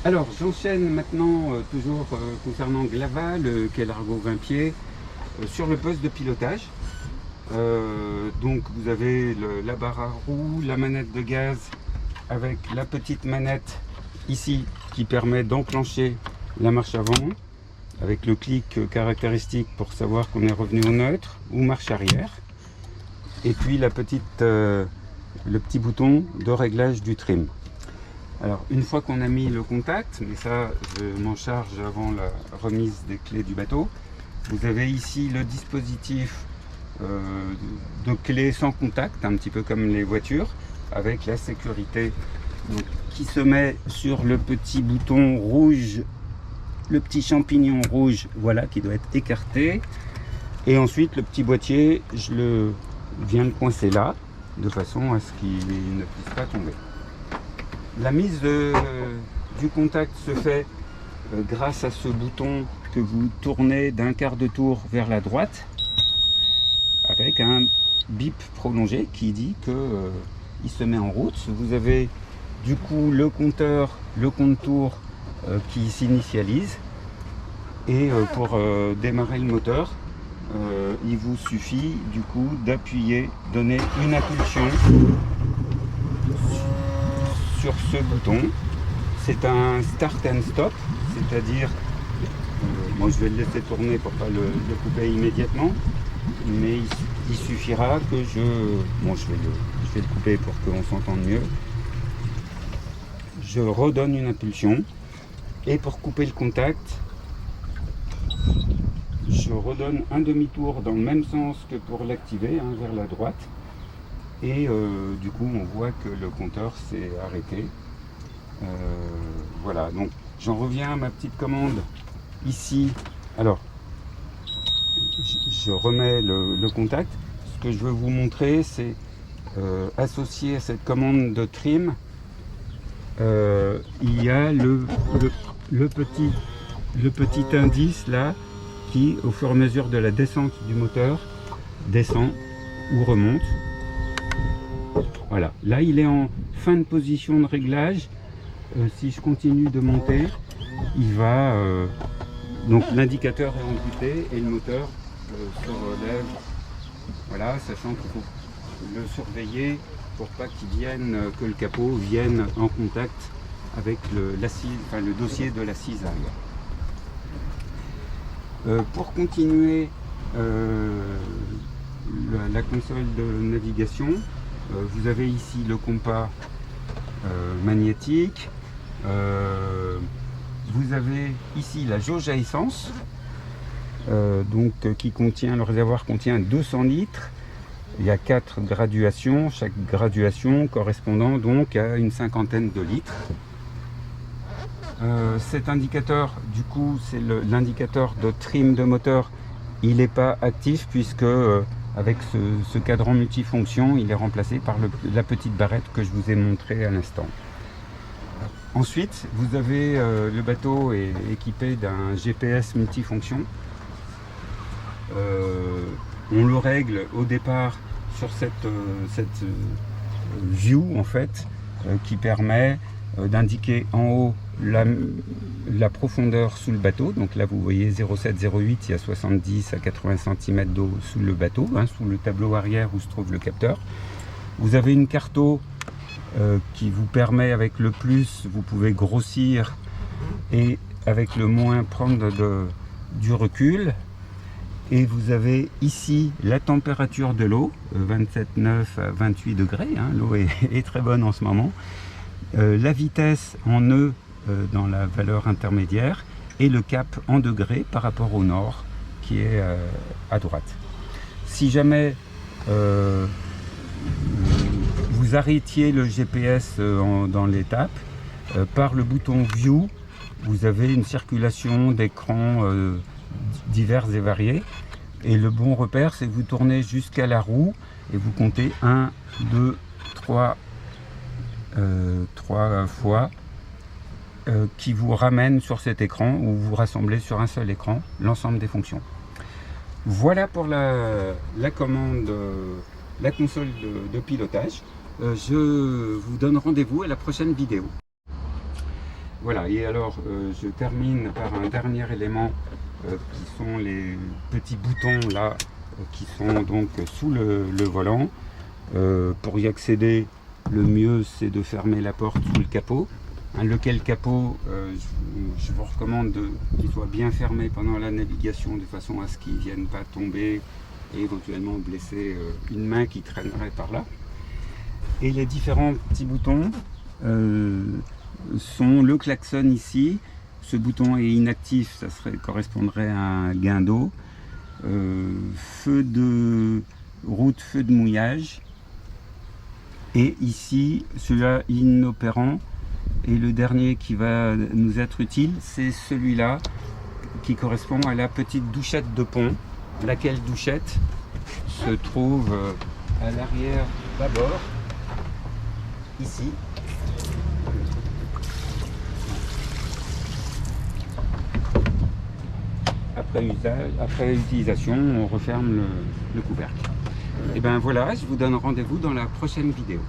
Alors, j'enchaîne maintenant, toujours concernant Glava, qui est l'argot 20 pieds, sur le poste de pilotage. Donc, vous avez la barre à roue, la manette de gaz avec la petite manette ici qui permet d'enclencher la marche avant, avec le clic caractéristique pour savoir qu'on est revenu au neutre, ou marche arrière. Et puis le petit bouton de réglage du trim. Alors, une fois qu'on a mis le contact, mais ça je m'en charge avant la remise des clés du bateau, vous avez ici le dispositif de clés sans contact, un petit peu comme les voitures, avec la sécurité donc, qui se met sur le petit bouton rouge, le petit champignon rouge, voilà, qui doit être écarté. Et ensuite, le petit boîtier, je viens le coincer là, de façon à ce qu'il ne puisse pas tomber. La mise du contact se fait grâce à ce bouton que vous tournez d'un quart de tour vers la droite, avec un bip prolongé qui dit que il se met en route. Vous avez du coup le compteur, le compte-tour qui s'initialise, et pour démarrer le moteur, il vous suffit du coup d'appuyer, donner une impulsion sur ce bouton. C'est un start and stop, c'est-à-dire, moi je vais le laisser tourner pour pas le couper immédiatement, mais il suffira que je vais le couper pour qu'on s'entende mieux. Je redonne une impulsion, et pour couper le contact, je redonne un demi-tour dans le même sens que pour l'activer, hein, vers la droite. Et du coup on voit que le compteur s'est arrêté. Voilà, donc j'en reviens à ma petite commande ici. Alors je remets le contact. Ce que je veux vous montrer, c'est associé à cette commande de trim, il y a le petit indice là qui, au fur et à mesure de la descente du moteur, descend ou remonte. Voilà, là il est en fin de position de réglage. Si je continue de monter, il va donc l'indicateur est amputé et le moteur se relève. Voilà, sachant qu'il faut le surveiller pour pas que le capot vienne en contact avec le dossier de l'assise arrière. Pour continuer la console de navigation, vous avez ici le compas magnétique. Vous avez ici la jauge à essence, qui contient, le réservoir contient 200 litres. Il y a 4 graduations, chaque graduation correspondant donc à une cinquantaine de litres. Cet indicateur, du coup, c'est l'indicateur de trim de moteur. Il n'est pas actif puisque avec ce cadran multifonction, il est remplacé par la petite barrette que je vous ai montrée à l'instant. Ensuite, vous avez le bateau est équipé d'un GPS multifonction. On le règle au départ sur cette view en fait, qui permet d'indiquer en haut la profondeur sous le bateau. Donc là vous voyez 0,7-0,8, il y a 70 à 80 cm d'eau sous le bateau, hein, sous le tableau arrière où se trouve le capteur. Vous avez une carto qui vous permet, avec le plus vous pouvez grossir, et avec le moins prendre du recul. Et vous avez ici la température de l'eau, 27,9 à 28 degrés, hein, l'eau est très bonne en ce moment. La vitesse en nœuds dans la valeur intermédiaire, et le cap en degrés par rapport au nord qui est à droite. Si jamais vous arrêtiez le GPS dans l'étape, par le bouton View, vous avez une circulation d'écrans divers et variés, et le bon repère c'est que vous tournez jusqu'à la roue et vous comptez 1, 2, 3 fois qui vous ramène sur cet écran, où vous rassemblez sur un seul écran l'ensemble des fonctions. Voilà pour la commande, la console de pilotage. Je vous donne rendez-vous à la prochaine vidéo. Voilà, et alors je termine par un dernier élément qui sont les petits boutons là qui sont donc sous le volant. Pour y accéder, le mieux c'est de fermer la porte sous le capot. Lequel capot, je vous recommande qu'il soit bien fermé pendant la navigation de façon à ce qu'il ne vienne pas tomber et éventuellement blesser une main qui traînerait par là. Et les différents petits boutons sont le klaxon ici. Ce bouton est inactif, ça correspondrait à un gain d'eau. Feu de route, feu de mouillage. Et ici, celui-là inopérant. Et le dernier qui va nous être utile, c'est celui-là qui correspond à la petite douchette de pont. Laquelle douchette se trouve à l'arrière bâbord, ici. Après utilisation, on referme le couvercle. Et bien voilà, je vous donne rendez-vous dans la prochaine vidéo.